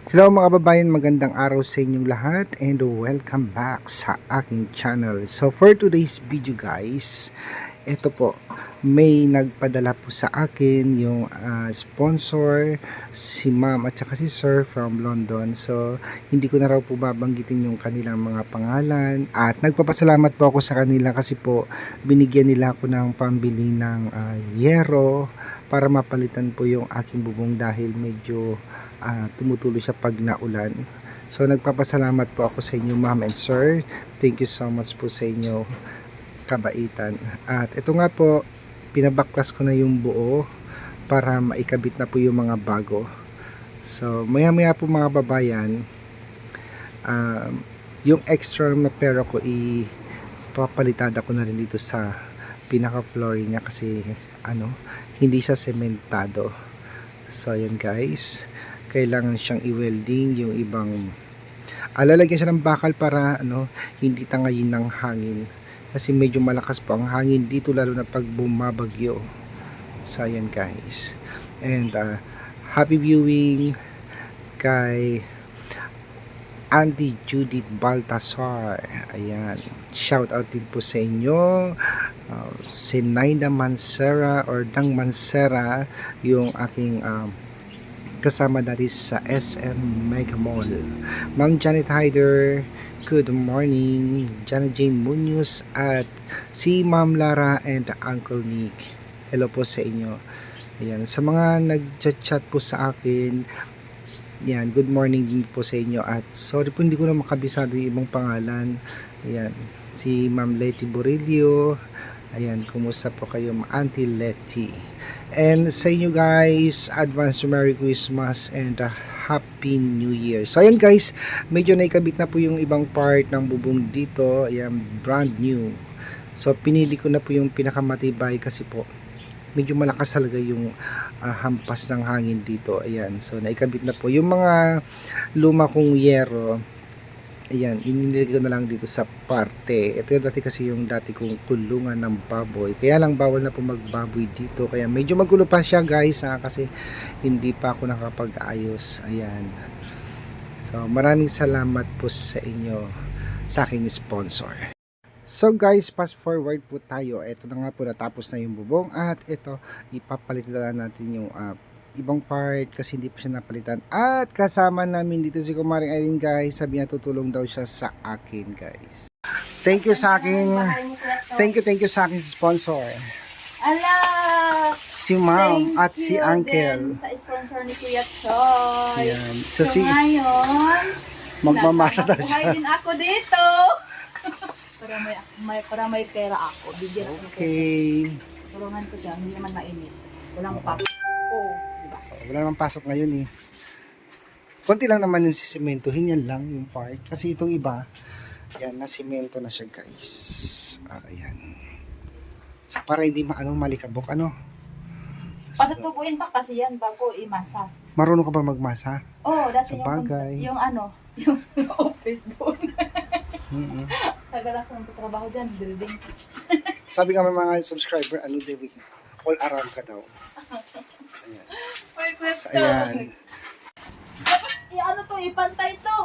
Hello mga babayan, magandang araw sa inyong lahat and welcome back sa aking channel. So for today's video guys, ito po, may nagpadala po sa akin yung sponsor, si ma'am at saka si sir from London. So hindi ko na raw po babanggitin yung kanilang mga pangalan at nagpapasalamat po ako sa kanila kasi po binigyan nila ako ng pambili ng yero para mapalitan po yung aking bubong dahil medyo tumutulo siya pag naulan. So nagpapasalamat po ako sa inyo ma'am and sir. Thank you so much po sa inyo kabaitan. At ito nga po, pinabaklas ko na yung buo para maikabit na po yung mga bago. So maya maya po mga babayan, yung extra na pera ko papalitada ko na rin dito sa pinaka floor niya kasi hindi siya sementado. So ayan guys, kailangan siyang i-welding yung ibang lalagyan siya ng bakal para hindi tangayin ng hangin kasi medyo malakas po ang hangin dito lalo na pag bumabagyo. So ayan guys, and happy viewing kay Auntie Judith Baltasar. Ayan, shout out din po sa inyo. Sinaida Mansera or Dang Mansera yung aking kasama dati sa SM Mega Mall. Ma'am Janet Hyder, good morning. Janet Jane Munoz at si Ma'am Lara and Uncle Nick. Hello po sa inyo. Ayan, sa mga nag-chat po sa akin, yan, good morning din po sa inyo at sorry po hindi ko na makabisado yung ibang pangalan. Ayan, si Ma'am Letty Borillo. Ayan, kumusta po kayo Auntie Letty? And sa inyo guys, advance Merry Christmas and Happy New Year. So ayan guys, medyo naikabit na po yung ibang part ng bubong dito. Ayan, brand new. So pinili ko na po yung pinakamatibay kasi po medyo malakas talaga yung hampas ng hangin dito. Ayan, so naikabit na po yung mga luma kong yero. Ayan, inilagay ko na lang dito sa parte. Ito yung dati kasi yung dati kong kulungan ng baboy. Kaya lang bawal na po magbaboy dito. Kaya medyo magulo pa siya guys kasi hindi pa ako nakapag-ayos. Ayan. So maraming salamat po sa inyo sa aking sponsor. So guys, fast forward po tayo. Ito na nga po, natapos na yung bubong. At ito, ipapalitan natin yung ibang part kasi hindi pa siya napalitan. At kasama namin dito si Kumaring Irene guys. Sabi niya tutulong daw siya sa akin guys. Thank you sa akin. Thank you sa akin sponsor. Ala! Si ma'am at si uncle. Sa sponsor ni Kuya Choy. Yan. So ngayon, magmamasa daw siya. buhay din ako dito. para may pera ako. Bigyan ako ng pera. Okay. Tulungan ko siya, hindi naman mainit. Walang pasok. Wala namang pasok ngayon eh. Konti lang naman yung sisimentohin, yan lang yung part. Kasi itong iba, yan, nasimento na siya guys. Ayan. So, para hindi malikabok, Patutubuin pa kasi yan bago imasa. Marunong ka ba magmasa? Oh, dati Sa bagay. yung office doon. Tagal ako nagtatrabaho dyan, building. Sabi nga mga subscriber, all around ka daw. Ayan. May So, question. ayan. Dapat to, ipantay to.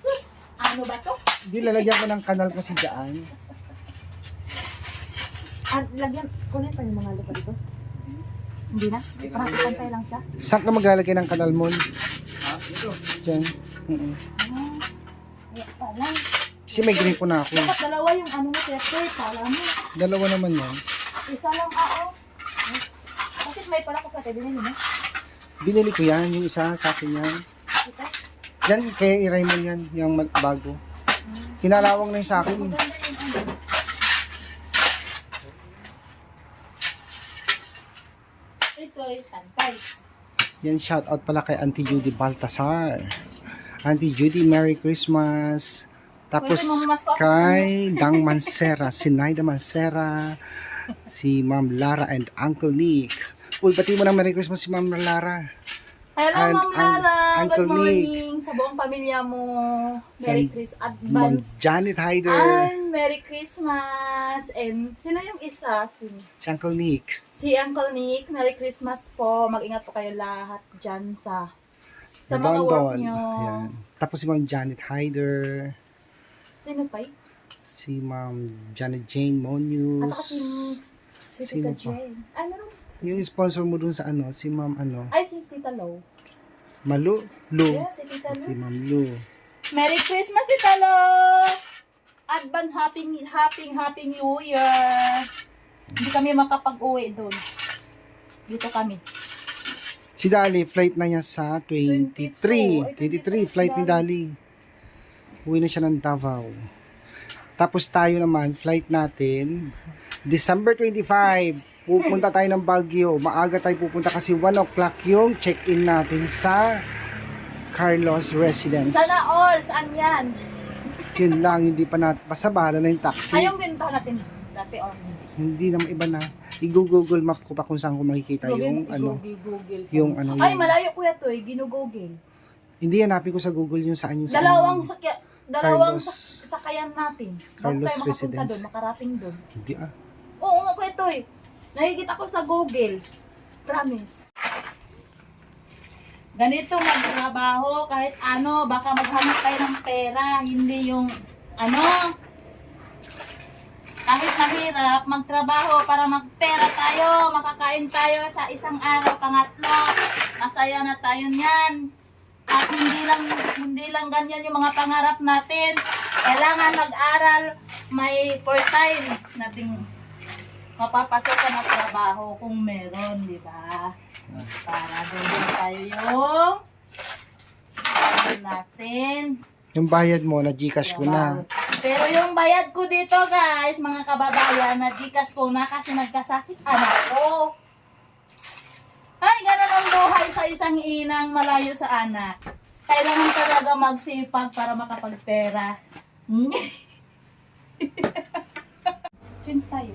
Sus, ano ba to? Hindi, lalagyan ko ng kanal kasi dyan. Lagyan, kunin pa yung mga lupa dito. Hindi na? Parang ipantay lang siya. Saan ka maglalagay ng kanal mo? Dyan. Kaya pala. Kasi may gripo na ako. Dapat dalawa yung ano mo, Tete. Kala mo. Dalawa naman yan. Isa lang ako. Bakit may pala ko Tete? Binili mo? Binili ko yan, yung isa sa akin yan. Ito? Yan, kaya i-Raymond yan, yung bago. Kinalawang na yung sa akin. Maganda yung ano. Ito ay pantay. Yan, shout out pala kay Auntie Judy Baltasar. Auntie Judy, Merry Christmas. Tapos kay Dang Mansera, Sinaida Mansera, si Ma'am Lara and Uncle Nick. Uy, pati mo ng Merry Christmas si Ma'am Lara. Hello, And Ma'am Lara. Uncle Good morning sa buong pamilya mo. Merry Christmas. Ma'am Advance. Janet Hyder. And Merry Christmas. And sino yung isa? Si Uncle Nick. Si Uncle Nick. Merry Christmas po. Mag-ingat po kayo lahat dyan sa Sa mga work London. nyo. Ayan. Tapos si Ma'am Janet Hyder. Sino pa Si Ma'am Janet Jane Monius. At saka si Sino Tita pa? Jane. Ano rin? Yung sponsor mo dun sa ano, si Ma'am ano, Ay, si Tita Lo. Malu? Lu. Yeah, si Tita Lo. Si Ma'am Lu. Merry Christmas, Tita Lo! Advance Happy New Year! Hindi kami makapag-uwi doon. Dito kami. Si Dali, flight na niya sa 23. 23, flight ni Dali. Uwi na siya ng Davao. Tapos tayo naman, flight natin, December 25. Pupunta tayo ng Baguio. Maaga tayo pupunta kasi 1 o'clock yung check-in natin sa Carlos Residence. Sana all! Saan yan? Yun lang, hindi pa natin, basta bahala na yung taxi. Ay, yung bentahan natin dati on. Hindi naman iba na. I-google map ko pa kung saan ko makikita yung ano. Google. Yung ano. Ay, yung- malayo kuya to eh. Ginugugil. Hindi, hanapin ko sa Google yung saan yung Dalawang Carlos- sakayan natin. Bago Carlos tayo makapunta Residence. doon, makarating doon. Hindi ah. Oo nga kuya to eh. Nakikita ko sa Google. Promise. Ganito magtrabaho kahit ano, baka maghanap kayo ng pera, hindi yung ano. Kahit mahirap, magtrabaho para magpera tayo, makakain tayo sa isang araw, pangatlo. Masaya na tayo niyan. At hindi lang ganyan yung mga pangarap natin. Kailangan mag-aral, may part-time nating mapapasok ka na trabaho kung meron, di ba? Para doon tayo yung natin. Yung bayad mo, na Gcash ko na. Pero yung bayad ko dito guys, mga kababayan, na Gcash ko na kasi nagkasakit anak ko. Ay, ganun ang buhay sa isang inang malayo sa anak. Kailangan talaga magsipag para makapagpera. Change tayo.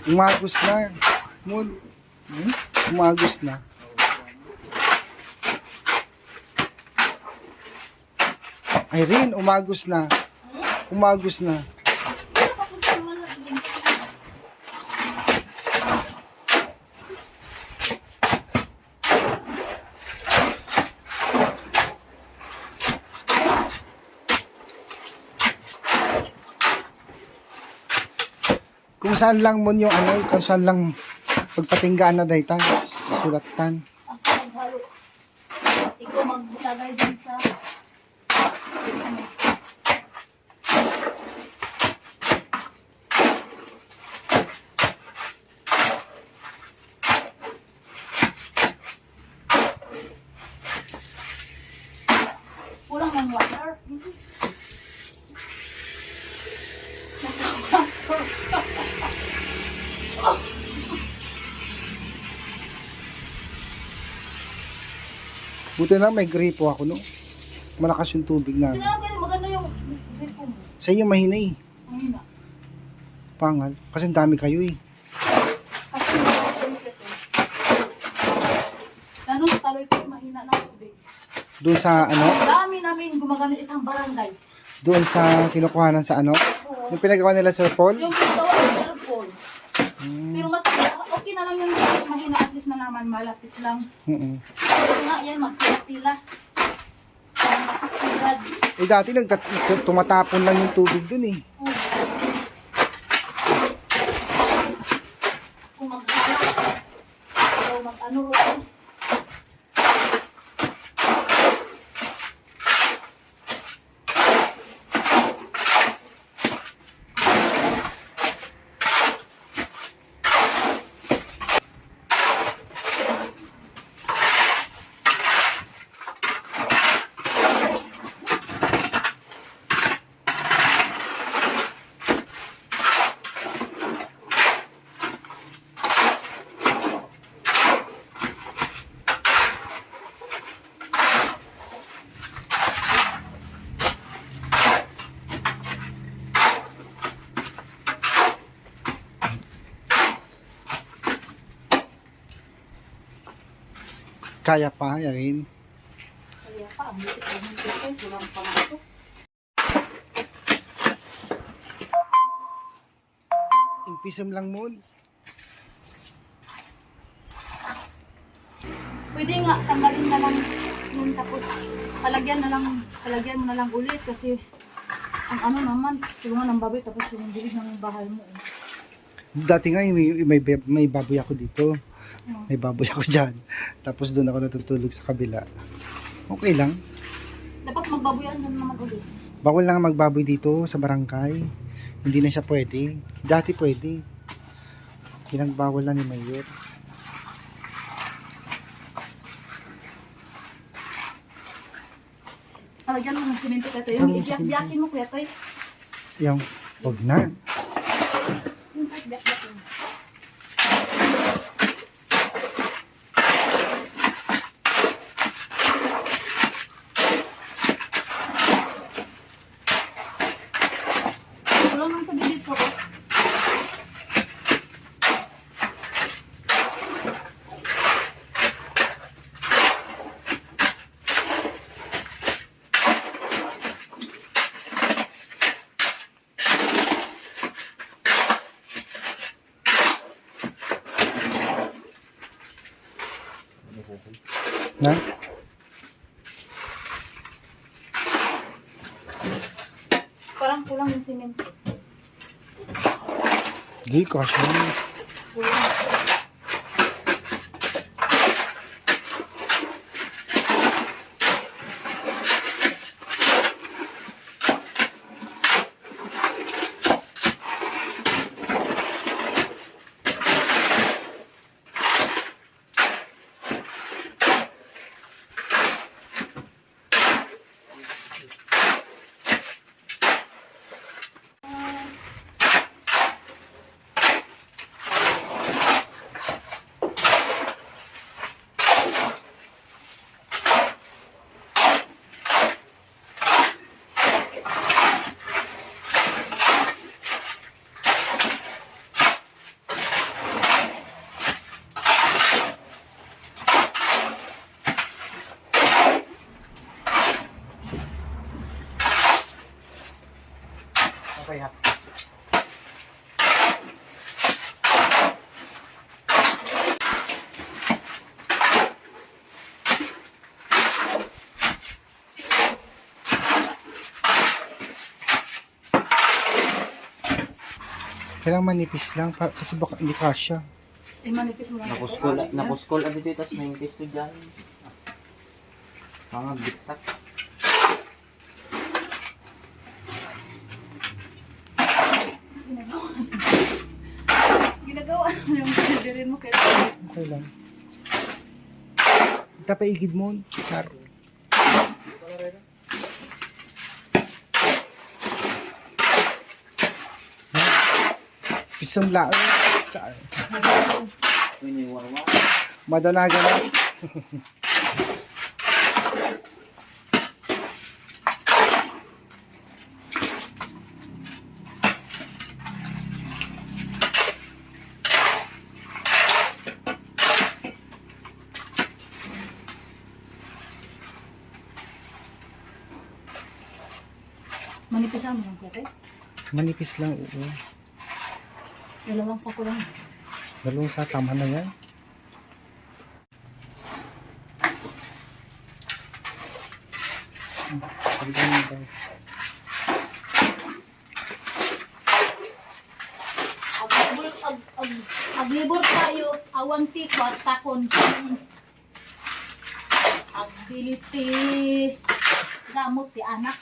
Umagos na. Umagos na. Irene, umagos na. Umagos na. Kung saan lang mo yung ano, kung saan lang pagpatinggaan na daytan, sulatan. Ako maghalo. Ikaw maglagay din sa... Kulang ng water. Buti na may gripo ako, no? Malakas yung tubig na. Hindi na lang pwede maganda yung grip mo. Sa inyo mahina eh. Ayun na. Pangal. Kasi ang dami kayo eh. Kasi ganun sa taloy ko mahina ng tubig. Doon sa ano, Dami namin gumagano isang barangay. doon sa kinukuhanan sa ano, Oo. yung pinagawa nila sa Paul. Yung gawa ng cellphone. Pero mas okay na lang yung mahina, at least malaman, malapit lang. Pero nga yan, magpila-pila. Para masisigad. Eh dati tumatapon lang yung tubig doon eh. Oo. Kung maghanap, o mag-ano rin. Kaya pa, Yarin. Kaya pa, ang buti ko, kulang pa nga ito. Pisum lang mo. Pwede nga, tanggalin na lang yun tapos palagyan mo na lang ulit kasi ang ano naman, tulungan ng baboy tapos yung dilig ng bahay mo. Dati nga, may baboy ako dito. May baboy ako dyan. Tapos doon ako natutulog sa kabila. Okay lang. Dapat magbaboyan na naman ulit. Bawal lang magbaboy dito sa barangay. Hindi na siya pwede. Dati pwede. Pinagbawal na ni Mayor. Palagyan mo ng simento kaya Toy. Yung ibiyak-biyakin mo kuya Toy. Yung, wag na. Yung kahit biyak-biyakin mo. Tulong ng tabi dito ko. Na? Parang kulang yung simento. Di ko siya. Kulang. Okay ha. Kailangan manipis lang kasi baka hindi kasya. Manipis mo lang. Nakuskol dito tas may testo dyan. Mga bitak. Ginagawa mo yung pinidirin mo kaya. Okay lang. Tapaigid mo. Char. Pisang lao. Char. Winiwarwa. Madanaga na. Manipisan mo lang kuya. Manipis lang. Oo. Dalawang sako lang. Dalawang sa tama na yan. Aglibor tayo, awan ti kwartakon. Agbiliti gamot ti anak.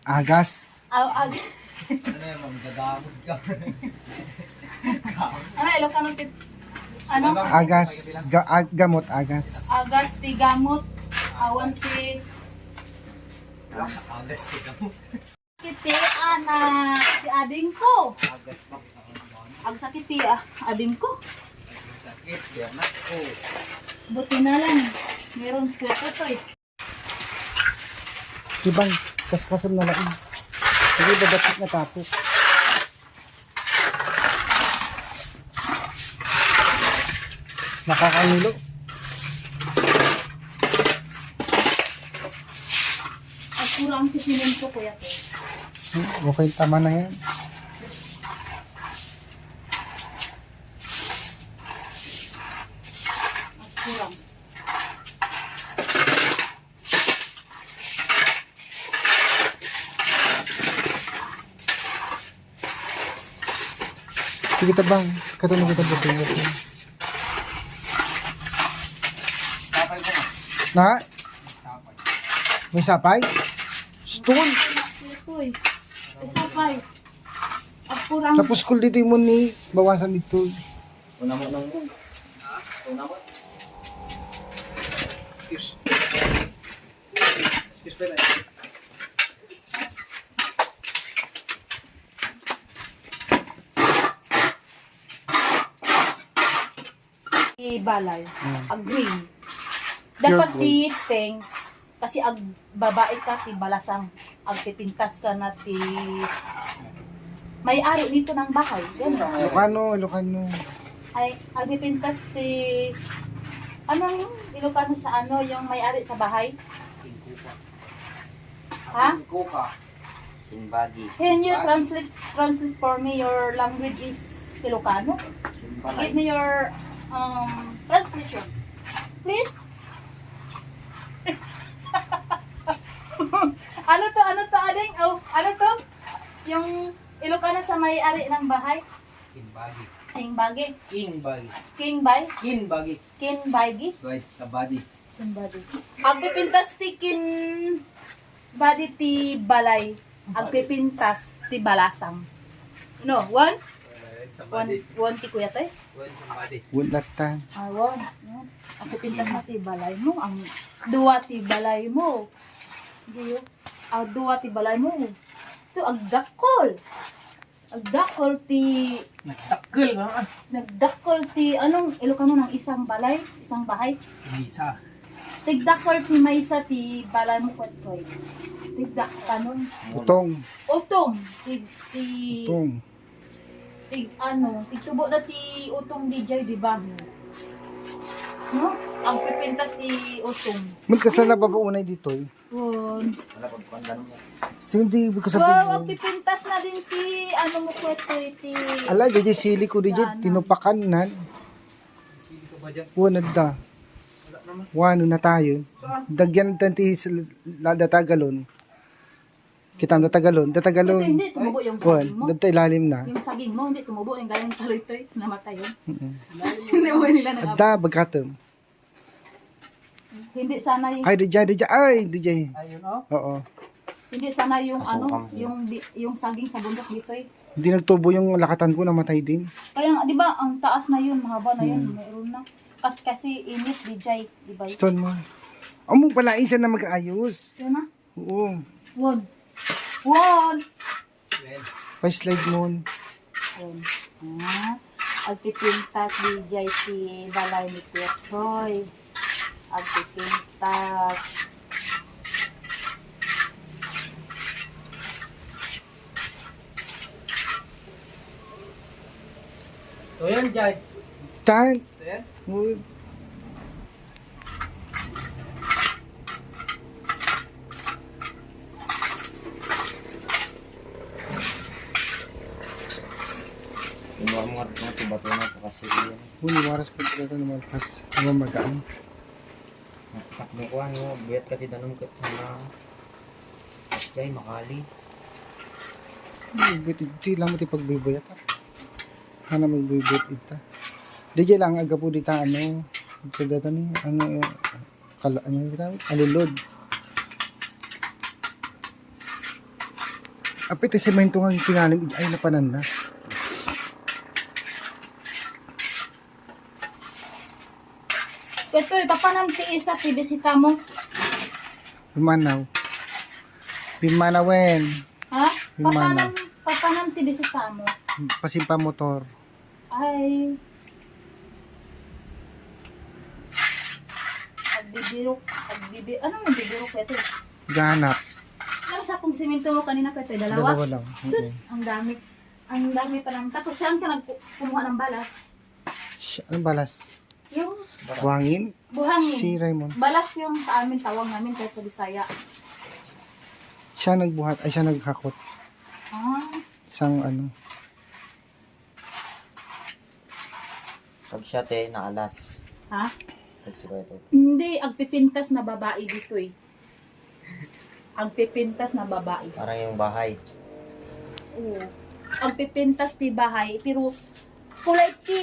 Agas. Ano Ano yung magdadamot ka? ano Ilocano ti ano? Agas. Gamot. Agas. Agas ti gamot, awan ti Agas tika mo. kiti anak si ading ko. Agas pa. Ag sakit ti ading ko. Sakit. Yan na. Oh. Buti na lang. Meron sweater to eh. Ibang kaskasam na lang. Sige, babatik na tapos. Nakakanulo. At kurang ti sinento kuya to. Okay, tama na yan. Sige tabang. Katulad kita buto mo. Tapay ko na. Na? Tapay. May sapay? Stone. Uy, isa pa eh. Apurang. Tapos kul dito mo ni bawasan dito. Una mo nang mo. Una mo. Excuse. Excuse pala. Balay. Ag green. Dapat Pure ti pink. Kasi ag babae ka ti balasang. Ag pipintas ka na ti may ari dito ng bahay. Ganun. Ilocano. Ay, ag pipintas ti anong Ilocano sa ano yung may ari sa bahay? Ha? Kuka. Inbagi. Can you translate for me your language is Ilocano? Give me your translation. Please. Ano to, ading? Oh, ano to? Yung Ilocano sa may-ari ng bahay? Inbagi. Kingbagi. Inbagi. Kingbay? Inbagi. Kinbagi? Guys, kabadi. Kinbagi. Agpipintas ti badi ti balay. Agpipintas ti balasang. No, one ti kuya tay? Wala ta. Awan. Ako pintas na ti balay mo. Ang duwa ti balay mo. Diyo. Ang duwa ti balay mo. Ito, agdakol. Agdakol ti... Nagtakkel nga. Nagdakol ti... Anong Ilocano ng isang balay? Isang bahay? Isa. Tigdakol ti maysa ti balay mo kwat-kway. Tigdakanon. Utong. Utong. Utong. Tigtubo na ti utong DJ, di ba? No? Ang pipintas ti utong. Magkas na nababaunay dito eh. Yun. Wala pag pandan mo. Hindi ko Wow, ang sabihin. pipintas na din ti mo kweto ti... Ala, DJ sili ko DJ. Tinupakan na. Wala da. Wano na tayo. Dagyan natin ti datagalon. Kitang datagalon. Ito Datagalon. hindi tumubo yung Wan, saging mo. dito ilalim na. Yung saging mo, hindi tumubo yung gayang taloy-toy. Namatay yun. Hindi mo nila nag Adda, bagkatom. Hindi sana yung... Ay, DJ. Ay, DJ. Ayun o. Oo. Hindi sana yung Kasukam yung saging sa bundok dito eh. Hindi nagtubo yung lakatan ko, namatay din. Kaya nga, di ba, ang taas na yun, mahaba na yun, mayroon na. Kasi init, DJ, di ba? Stone mo. Amo palain siya na mag-aayos. Yan na. Oo. One. One. Pa-slide mo. One. Agpipintas, DJ, si balay ni Kuya Troy. Agpipintas. So yan, Jai. Tan. So yan. Wood. Yung mga tiba-tiba na po kasi yan. Huli, waras ko talaga naman pas. Ang magaan. Takbo ko ano, biyat ka tinanong ka na. Jai, makali. Hindi lang mo ti pagbibuyat. Hana magbibuyat ita. DJ lang aga po dita ano. Sa data ni ano kala ano yung tawag? Alulod. Apit semento nga kinalim ay napanan na. Ito, ipapanam ti isa, ti bisita mo. Pimanaw. Pimanawen. Ha? Himana. Papanam ti bisita mo. Pasimpa motor. Ay. Ano mo bibirok ito? Ganap. Lang sa kong simento mo kanina ko ito, dalawa? Dalawa lang. Sus, ang dami. Ang dami pa lang. Tapos saan ka kumuha ng balas? Anong balas? Yung Buhangin? buhangin. Si Raymond. Balas yung sa amin, tawag namin kahit sa Bisaya. Siya nagbuhat. Ay, siya naghakot. Ah, Isang ano. Pag siya te, naalas. ha? Pag siya ito. Hindi, agpipintas na babae dito eh. Agpipintas na babae. Parang yung bahay. Oo. Agpipintas ti bahay, pero kulay ti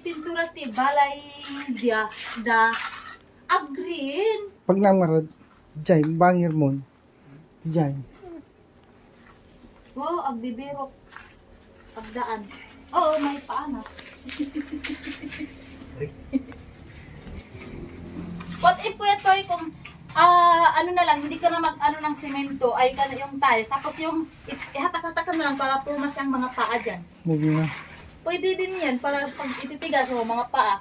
pintura ti balay dia da green. Pag namarad, jay, bangir mo. Jay. Oh, agbibiro. Agdaan. Oo, may paana. What if po ito ay kung ano na lang, hindi ka na mag-ano ng semento, ay ka na yung tiles. Tapos yung ihatak-hatakan mo lang para purma siyang mga paa dyan. Huwag na. Pwede din yan para pag ititigas mo mga paa.